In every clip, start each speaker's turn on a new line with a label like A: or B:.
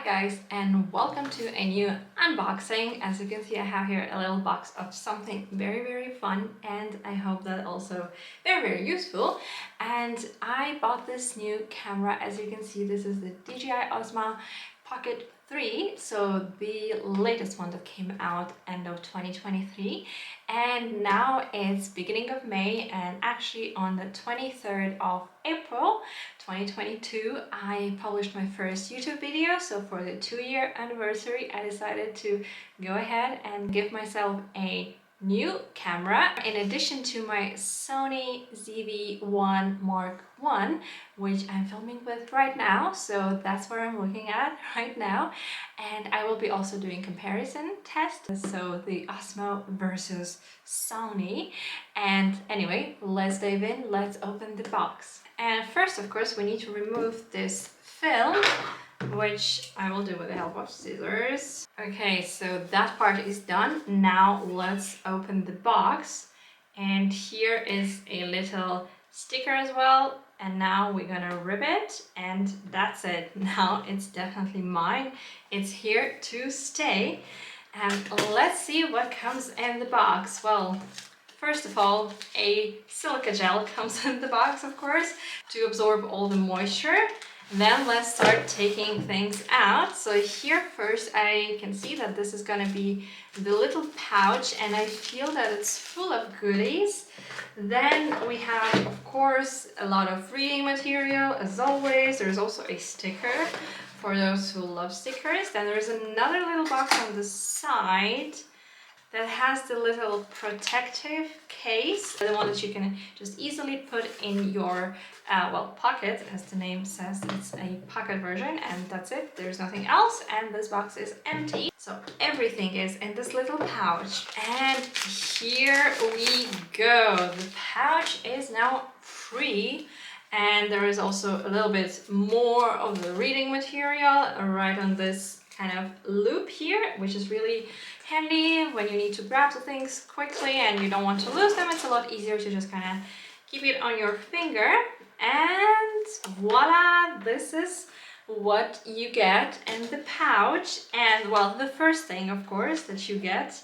A: guys, and welcome to a new unboxing. As you can see, I have here a little box of something very fun, and I hope that also very useful. And I bought this new camera. As you can see, this is the DJI OSMO Pocket 3, so the latest one that came out end of 2023, and now it's beginning of May, and actually on the 23rd of April 2022 I published my first YouTube video. So for the 2-year anniversary I decided to go ahead and give myself a new camera in addition to my Sony ZV1 Mark I, which I'm filming with right now. So that's what I'm looking at right now, and I will be also doing comparison tests, so the Osmo versus Sony. And anyway, let's dive in, let's open the box. And first, of course, we need to remove this film, which I will do with the help of scissors. Okay, so that part is done. Now let's open the box. And here is a little sticker as well. And now we're gonna rip it, and that's it. Now it's definitely mine. It's here to stay. And let's see what comes in the box. Well, first of all, a silica gel comes in the box, of course, to absorb all the moisture. Then let's start taking things out. So here first I can see that this is gonna be the little pouch, and I feel that it's full of goodies. Then we have, of course, a lot of reading material, as always. There's also a sticker for those who love stickers. Then there's another little box on the side that has the little protective case, the one that you can just easily put in your pocket. As the name says, it's a pocket version, and that's it. There's nothing else, and this box is empty. So everything is in this little pouch, and here we go. The pouch is now free, and there is also a little bit more of the reading material right on this kind of loop here, which is really handy when you need to grab the things quickly and you don't want to lose them. It's a lot easier to just kind of keep it on your finger. And voila, this is what you get in the pouch. And well, the first thing, of course, that you get,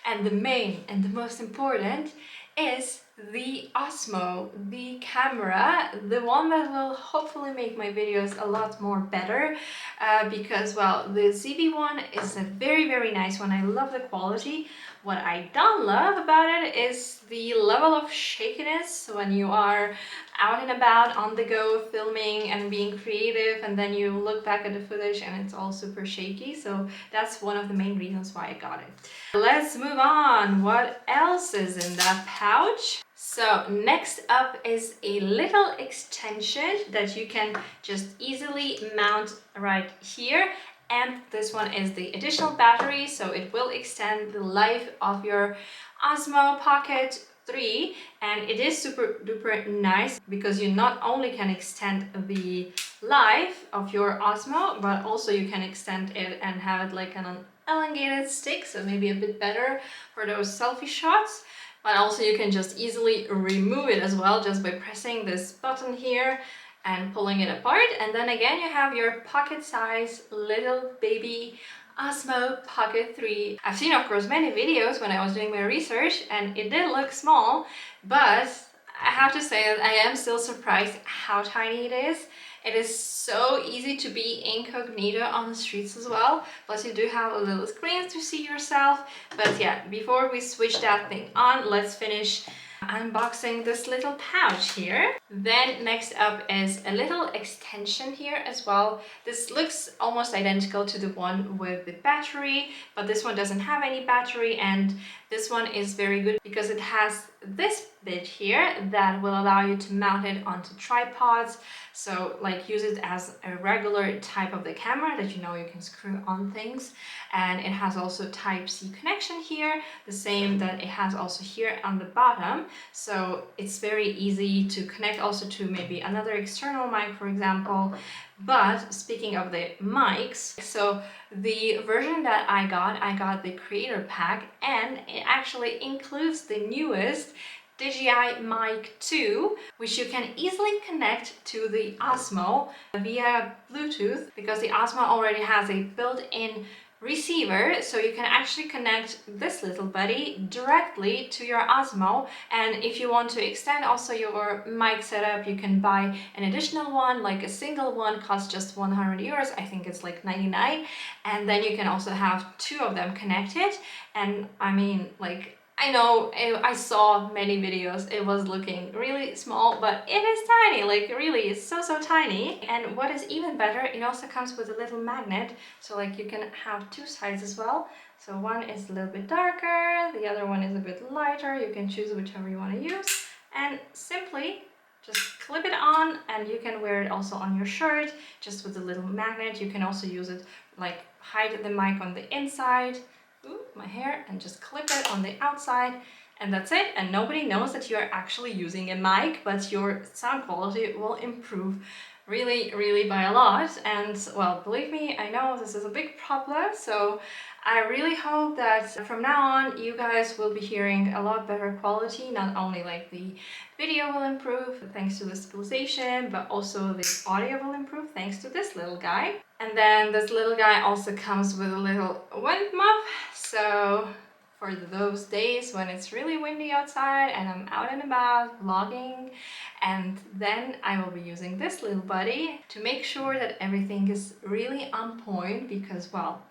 A: and the main and the most important, is the Osmo, the camera, the one that will hopefully make my videos a lot more better, because well, the ZV1 is a very nice one. I love the quality. What I don't love about it is the level of shakiness when you are out and about on the go filming and being creative, and then you look back at the footage and it's all super shaky. So that's one of the main reasons why I got it. Let's move on. What else is in that pouch? So next up is a little extension that you can just easily mount right here. And this one is the additional battery, so it will extend the life of your Osmo Pocket 3. And it is super duper nice because you not only can extend the life of your Osmo, but also you can extend it and have it like an elongated stick, so maybe a bit better for those selfie shots. But also you can just easily remove it as well just by pressing this button here and pulling it apart. And then again, you have your pocket size little baby Osmo Pocket 3. I've seen, of course, many videos when I was doing my research, and it did look small, but I have to say that I am still surprised how tiny it is. It is so easy to be incognito on the streets as well. Plus you do have a little screen to see yourself. But yeah, before we switch that thing on, let's finish unboxing this little pouch here. Then next up is a little extension here as well. This looks almost identical to the one with the battery, but this one doesn't have any battery, and this one is very good because it has this bit here that will allow you to mount it onto tripods. So like use it as a regular type of the camera that you know you can screw on things. And it has also Type-C connection here, the same that it has also here on the bottom. So it's very easy to connect also to maybe another external mic, for example. But speaking of the mics, so the version that I got the creator pack, and it actually includes the newest DJI Mic 2, which you can easily connect to the Osmo via Bluetooth, because the Osmo already has a built-in receiver, so you can actually connect this little buddy directly to your Osmo. And if you want to extend also your mic setup, you can buy an additional one, like a single one costs just 100 euros, I think it's like 99, and then you can also have two of them connected. And I mean, like, I know I saw many videos, it was looking really small, but it is tiny, like really, it's so tiny. And what is even better, it also comes with a little magnet, so like you can have two sides as well. So one is a little bit darker, the other one is a bit lighter, you can choose whichever you want to use, and simply just clip it on, and you can wear it also on your shirt, just with a little magnet. You can also use it like hide the mic on the inside. Ooh, my hair, and just clip it on the outside, and that's it. And nobody knows that you're actually using a mic, but your sound quality will improve really by a lot. And well, believe me, I know this is a big problem, so I really hope that from now on you guys will be hearing a lot better quality. Not only like the video will improve thanks to the stabilization, but also the audio will improve thanks to this little guy. And then this little guy also comes with a little wind muff, so for those days when it's really windy outside and I'm out and about vlogging, and then I will be using this little buddy to make sure that everything is really on point, because well,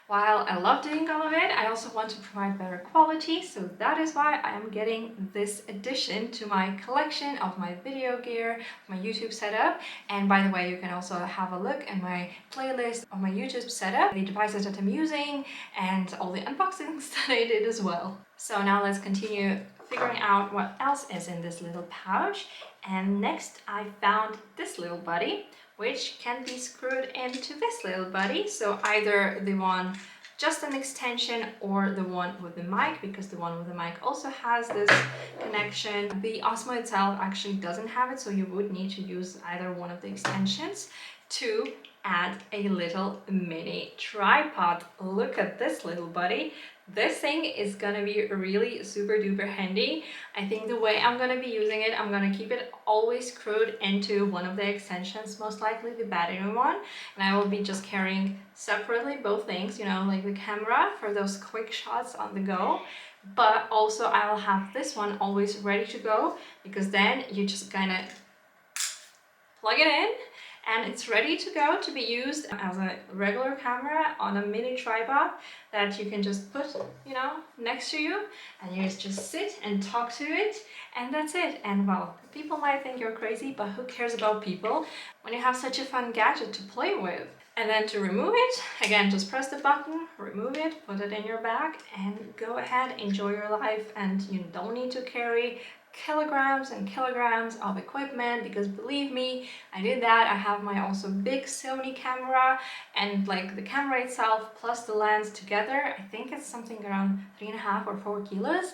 A: while I love doing all of it, I also want to provide better quality, so that is why I am getting this addition to my collection of my video gear, my YouTube setup. And by the way, you can also have a look at my playlist of my YouTube setup, the devices that I'm using, and all the unboxings that I did as well. So now let's continue figuring out what else is in this little pouch. And next I found this little buddy, which can be screwed into this little buddy. So either the one just an extension or the one with the mic, because the one with the mic also has this connection. The Osmo itself actually doesn't have it, so you would need to use either one of the extensions to add a little mini tripod. Look at this little buddy. This thing is gonna be really super duper handy. I think the way I'm gonna be using it, I'm gonna keep it always screwed into one of the extensions, most likely the battery one, and I will be just carrying separately both things, you know, like the camera for those quick shots on the go, but also I will have this one always ready to go, because then you just kind of plug it in and it's ready to go to be used as a regular camera on a mini tripod that you can just put, you know, next to you, and you just sit and talk to it, and that's it. And well, people might think you're crazy, but who cares about people when you have such a fun gadget to play with? And then to remove it, again, just press the button, remove it, put it in your bag, and go ahead, enjoy your life. And you don't need to carry kilograms and kilograms of equipment, because believe me, I did that. I have my also big Sony camera, and like the camera itself plus the lens together, I think it's something around 3.5 or 4 kilos,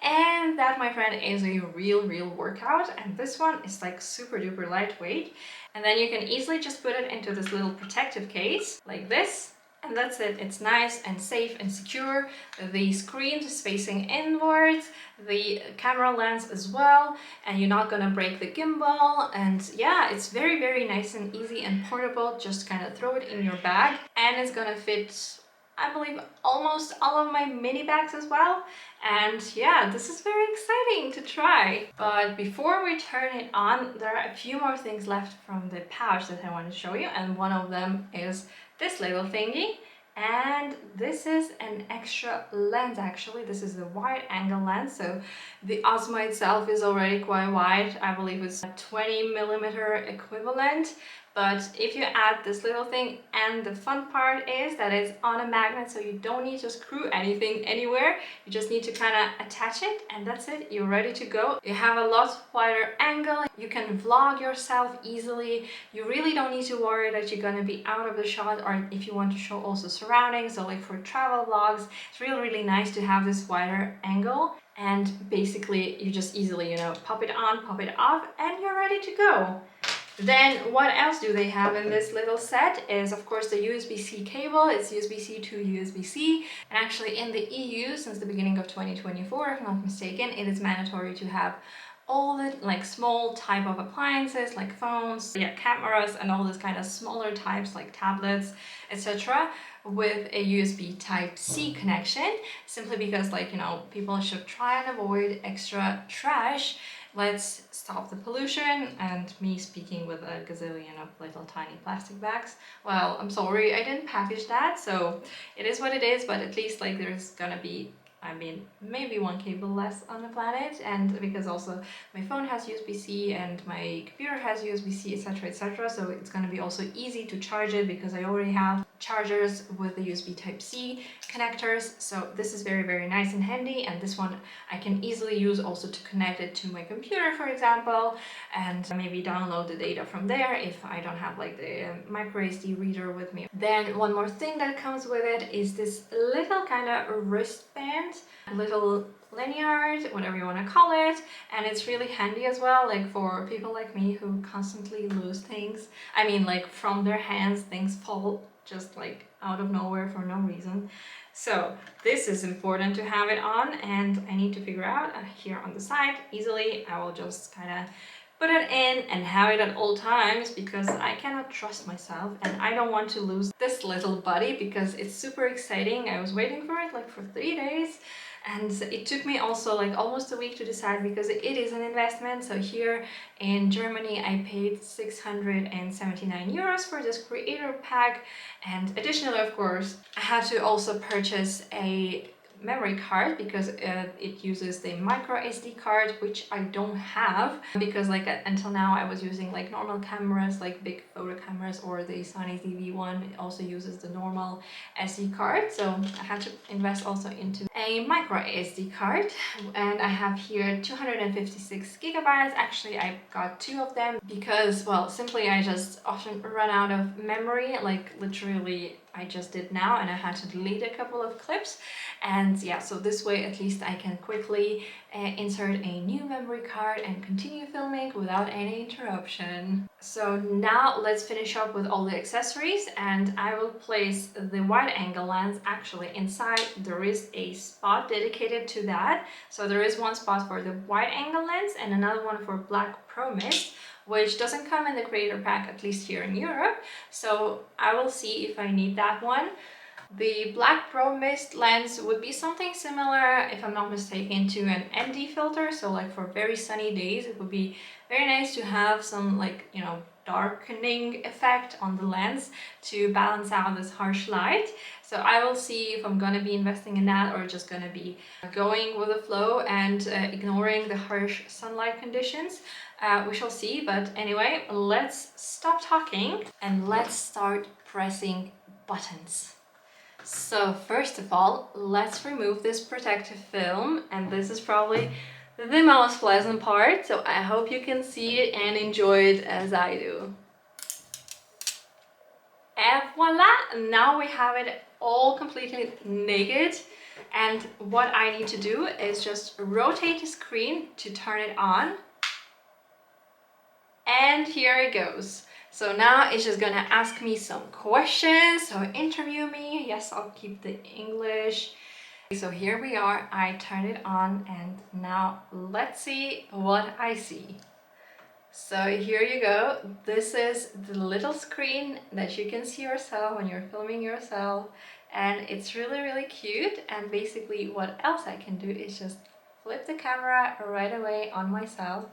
A: and that, my friend, is a real workout. And this one is like super duper lightweight, and then you can easily just put it into this little protective case like this. And that's it. It's nice and safe and secure. The screen is facing inwards, the camera lens as well, and you're not gonna break the gimbal. And yeah, it's very nice and easy and portable. Just kind of throw it in your bag, and it's gonna fit, I believe, almost all of my mini bags as well. And yeah, this is very exciting to try. But before we turn it on, there are a few more things left from the pouch that I want to show you, and one of them is this little thingy. And this is an extra lens. Actually, this is the wide angle lens. So the Osmo itself is already quite wide. I believe it's a 20mm equivalent. But if you add this little thing, and the fun part is that it's on a magnet, so you don't need to screw anything anywhere. You just need to kind of attach it, and that's it. You're ready to go. You have a lot wider angle. You can vlog yourself easily. You really don't need to worry that you're gonna be out of the shot, or if you want to show also surroundings. So like for travel vlogs, it's really nice to have this wider angle. And basically you just easily, you know, pop it on, pop it off, and you're ready to go. Then what else do they have in this little set is of course the USB-C cable. It's USB-C to USB-C, and actually in the EU since the beginning of 2024, if I'm not mistaken, it is mandatory to have all the like small type of appliances like phones, yeah, cameras and all this kind of smaller types like tablets, etc. with a USB Type-C connection, simply because, like, you know, people should try and avoid extra trash. Let's stop the pollution. And me speaking with a gazillion of little tiny plastic bags, well, I'm sorry I didn't package that, so it is what it is, but at least like there's gonna be, I mean, maybe one cable less on the planet. And because also my phone has USB-C and my computer has USB-C, etc, etc, so it's going to be also easy to charge it because I already have chargers with the USB Type-C connectors. So this is very, very nice and handy, and this one I can easily use also to connect it to my computer, for example, and maybe download the data from there if I don't have like the micro SD reader with me. Then one more thing that comes with it is this little kind of wristband, little lanyard, whatever you want to call it, and it's really handy as well, like for people like me who constantly lose things. I mean, like from their hands things fall just like out of nowhere for no reason. So this is important to have it on, and I need to figure out here on the side easily. I will just kind of put it in and have it at all times because I cannot trust myself and I don't want to lose this little buddy because it's super exciting. I was waiting for it like for 3 days, and it took me also like almost a week to decide because it is an investment. So here in Germany I paid 679 euros for this creator pack, and additionally, of course, I had to also purchase a memory card because it uses the micro SD card, which I don't have because like until now I was using like normal cameras, like big photo cameras, or the Sony ZV1. It also uses the normal SD card, so I had to invest also into a micro SD card, and I have here 256 gigabytes. Actually, I got 2 of them because, well, simply I just often run out of memory, like literally I just did now, and I had to delete a couple of clips. And yeah, so this way at least I can quickly insert a new memory card and continue filming without any interruption. So now let's finish up with all the accessories, and I will place the wide angle lens actually inside. There is a spot dedicated to that. So there is one spot for the wide angle lens and another one for black pro mist, which doesn't come in the creator pack, at least here in Europe. So I will see if I need that one. The Black Pro Mist lens would be something similar, if I'm not mistaken, to an ND filter. So like for very sunny days, it would be very nice to have some, like, you know, darkening effect on the lens to balance out this harsh light. So I will see if I'm gonna be investing in that or just gonna be going with the flow and ignoring the harsh sunlight conditions. We shall see, but anyway, let's stop talking and let's start pressing buttons. So first of all, let's remove this protective film, and this is probably the most pleasant part, so I hope you can see it and enjoy it as I do. And voila! Now we have it all completely naked, and what I need to do is just rotate the screen to turn it on. And here it goes. So now it's just gonna ask me some questions, so interview me. Yes, I'll keep the English. So here we are, I turned it on, and now let's see what I see. So here you go. This is the little screen that you can see yourself when you're filming yourself, and it's really, really cute. And basically what else I can do is just flip the camera right away on myself,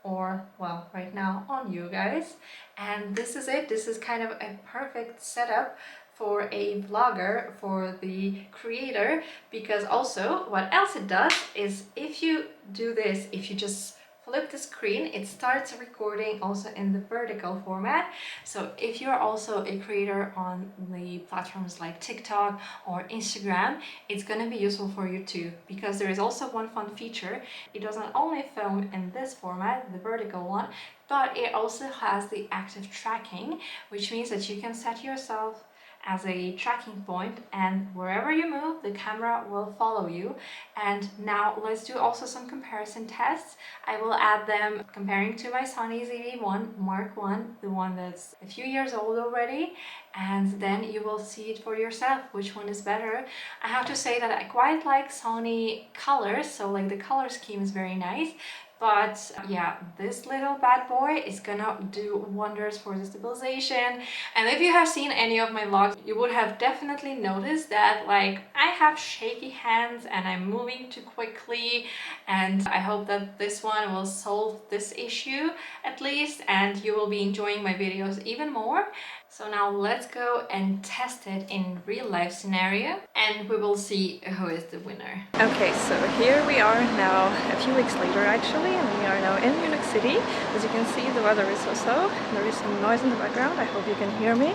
A: or, well, right now on you guys, and this is it. This is kind of a perfect setup for a vlogger, for the creator, because also what else it does is if you do this, if you just flip the screen, it starts recording also in the vertical format. So if you're also a creator on the platforms like TikTok or Instagram, it's going to be useful for you too, because there is also one fun feature. It doesn't only film in this format, the vertical one, but it also has the active tracking, which means that you can set yourself as a tracking point, and wherever you move, the camera will follow you. And now let's do also some comparison tests. I will add them comparing to my Sony ZV1 Mark 1, the one that's a few years old already, and then you will see it for yourself which one is better. I have to say that I quite like Sony colors, so like the color scheme is very nice. But yeah, this little bad boy is gonna do wonders for the stabilization. And if you have seen any of my vlogs, you would have definitely noticed that like I have shaky hands and I'm moving too quickly, and I hope that this one will solve this issue at least, and you will be enjoying my videos even more. So now let's go and test it in real life scenario, and we will see who is the winner. Okay, so here we are now a few weeks later actually, and we are now in Munich City. As you can see, the weather is so-so. There is some noise in the background. I hope you can hear me.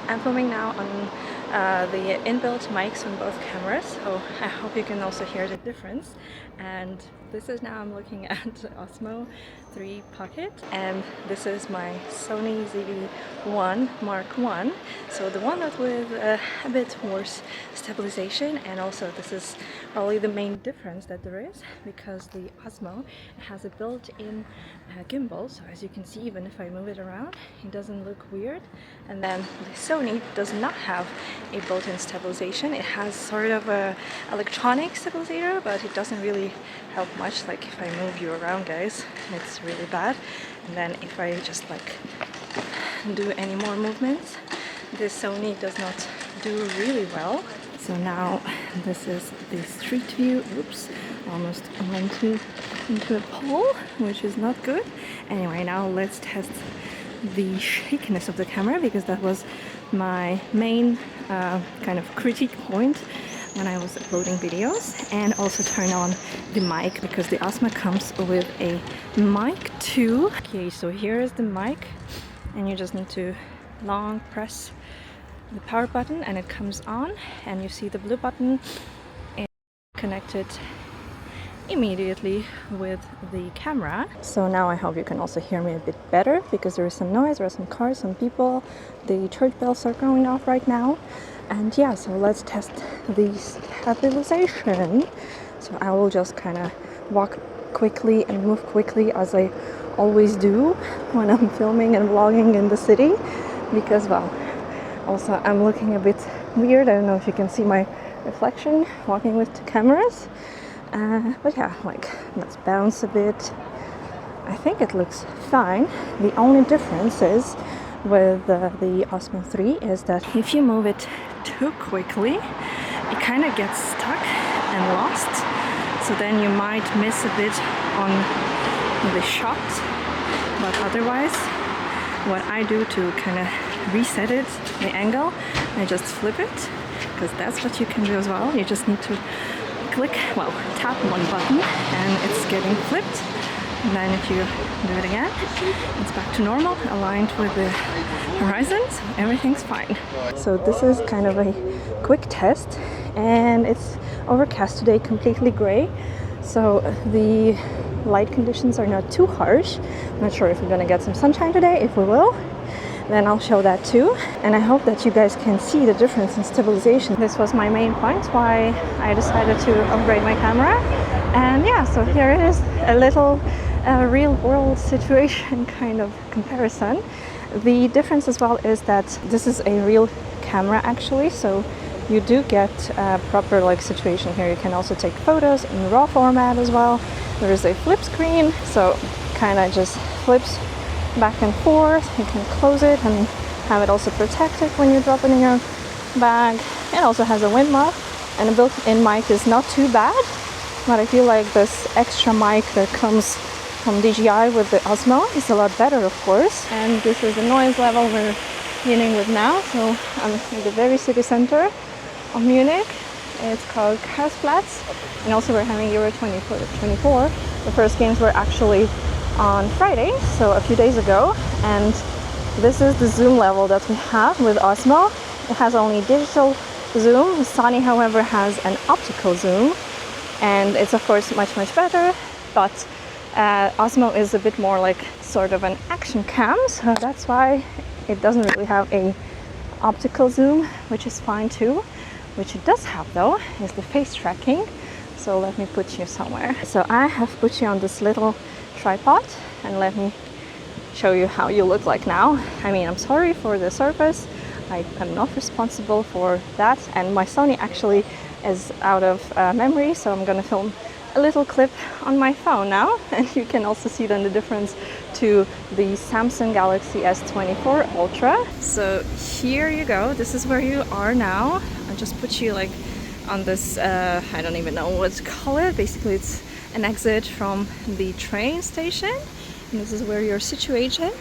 A: I'm filming now on the inbuilt mics on both cameras, so I hope you can also hear the difference. And this is now I'm looking at Osmo 3 Pocket, and this is my Sony ZV1 Mark 1, so the one that with a bit worse stabilization. And also this is probably the main difference that there is, because the Osmo has a built-in gimbal, so as you can see, even if I move it around, it doesn't look weird. And then the Sony does not have a built-in stabilization. It has sort of a electronic stabilizer, but it doesn't really help much. Like if I move you around, guys, it's really bad. And then if I just like do any more movements, this Sony does not do really well. So now this is the street view. Oops, almost went into a pole, which is not good. Anyway, now let's test the shakiness of the camera, because that was my main kind of critique point when I was uploading videos. And also turn on the mic, because the Osmo comes with a mic too. Okay, so here is the mic, and you just need to long press the power button and it comes on, and you see the blue button is connected immediately with the camera. So now I hope you can also hear me a bit better, because there is some noise, there are some cars, some people, the church bells are going off right now. And yeah, so let's test the stabilization. So I will just kind of walk quickly and move quickly, as I always do when I'm filming and vlogging in the city, because well, also I'm looking a bit weird. I don't know if you can see my reflection walking with two cameras. But yeah, like let's bounce a bit. I think it looks fine. The only difference is with the Osmo 3 is that if you move it too quickly, it kind of gets stuck and lost. So then you might miss a bit on the shot. But otherwise, what I do to kind of reset it, the angle, I just flip it, because that's what you can do as well. You just need to click, well, tap one button and it's getting flipped. And then if you do it again, it's back to normal, aligned with the horizon, so everything's fine. So this is kind of a quick test, and it's overcast today, completely gray. So the light conditions are not too harsh. I'm not sure if we're gonna get some sunshine today. If we will, then I'll show that too. And I hope that you guys can see the difference in stabilization. This was my main point why I decided to upgrade my camera. And yeah, so here it is, a little real world situation kind of comparison. The difference as well is that this is a real camera actually, so you do get a proper like situation here. You can also take photos in RAW format as well. There is a flip screen, so kind of just flips back and forth. You can close it and have it also protected when you drop it in your bag. It also has a wind muff, and a built-in mic is not too bad, but I feel like this extra mic that comes from DJI with the Osmo is a lot better, of course. And this is the noise level we're dealing with now. So I'm in the very city center of Munich. It's called Karlsplatz, and also we're having Euro 2024. The first games were actually on Friday, so a few days ago, and this is the zoom level that we have with Osmo. It has only digital zoom. Sony, however, has an optical zoom, and it's of course much better, but Osmo is a bit more like sort of an action cam, so that's why it doesn't really have a
B: optical zoom, which is fine too. Which it does have though is the face tracking. So let me put you somewhere. So I have put you on this little tripod, and let me show you how you look like now. I mean, I'm sorry for the surface. I am not responsible for that, and my Sony actually is out of memory, so I'm gonna film a little clip on my phone now, and you can also see then the difference to the Samsung Galaxy S24 Ultra. So here you go, this is where you are now. I just put you like on this, I don't even know what to call it. Basically it's an exit from the train station, and this is where you're situated.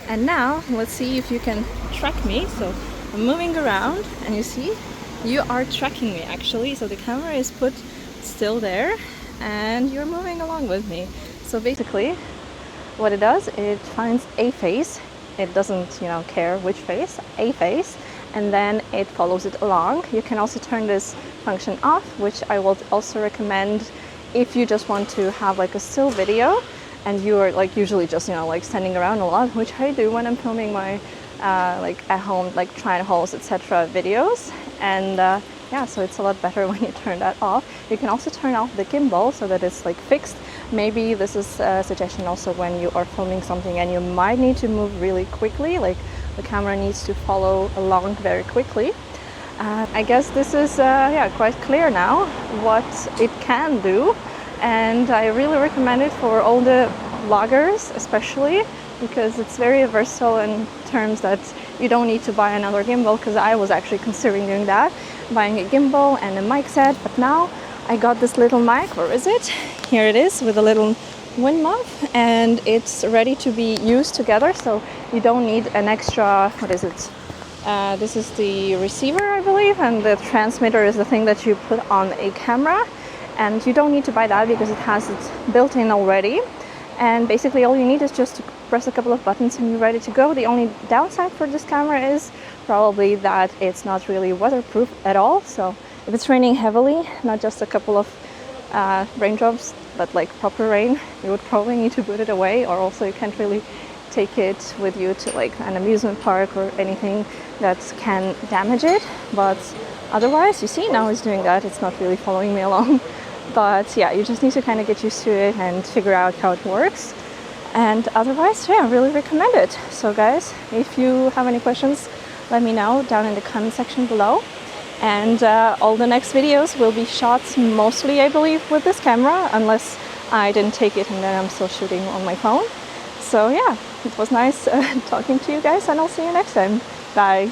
B: And now let's see if you can track me. So I'm moving around, and you see you are tracking me actually. So the camera is put still there, and you're moving along with me. So basically what it does, it finds a face. It doesn't, you know, care which face, a face, and then it follows it along. You can also turn this function off, which I will also recommend if you just want to have like a still video and you are like usually just, you know, like standing around a lot, which I do when I'm filming my like at home, like trying hauls, etc. videos. And yeah, so it's a lot better when you turn that off. You can also turn off the gimbal so that it's like fixed. Maybe this is a suggestion also when you are filming something and you might need to move really quickly, like the camera needs to follow along very quickly. I guess this is yeah, quite clear now what it can do, and I really recommend it for all the vloggers especially, because it's very versatile in terms that you don't need to buy another gimbal, because I was actually considering doing that, buying a gimbal and a mic set, but now I got this little mic. Where is it? Here it is, with a little wind muff, and it's ready to be used together, so you don't need an extra, what is it? This is the receiver, I believe, and the transmitter is the thing that you put on a camera, and you don't need to buy that because it has it built in already. And basically all you need is just to press a couple of buttons and you're ready to go. The only downside for this camera is probably that it's not really weatherproof at all. So if it's raining heavily, not just a couple of raindrops, but like proper rain, you would probably need to put it away, or also you can't really take it with you to like an amusement park or anything that can damage it. But otherwise, you see, now it's doing that. It's not really following me along. But yeah, you just need to kind of get used to it and figure out how it works. And otherwise, yeah, I really recommend it. So guys, if you have any questions, let me know down in the comment section below. And all the next videos will be shot mostly, I believe, with this camera, unless I didn't take it and then I'm still shooting on my phone. So yeah, it was nice talking to you guys, and I'll see you next time. Bye.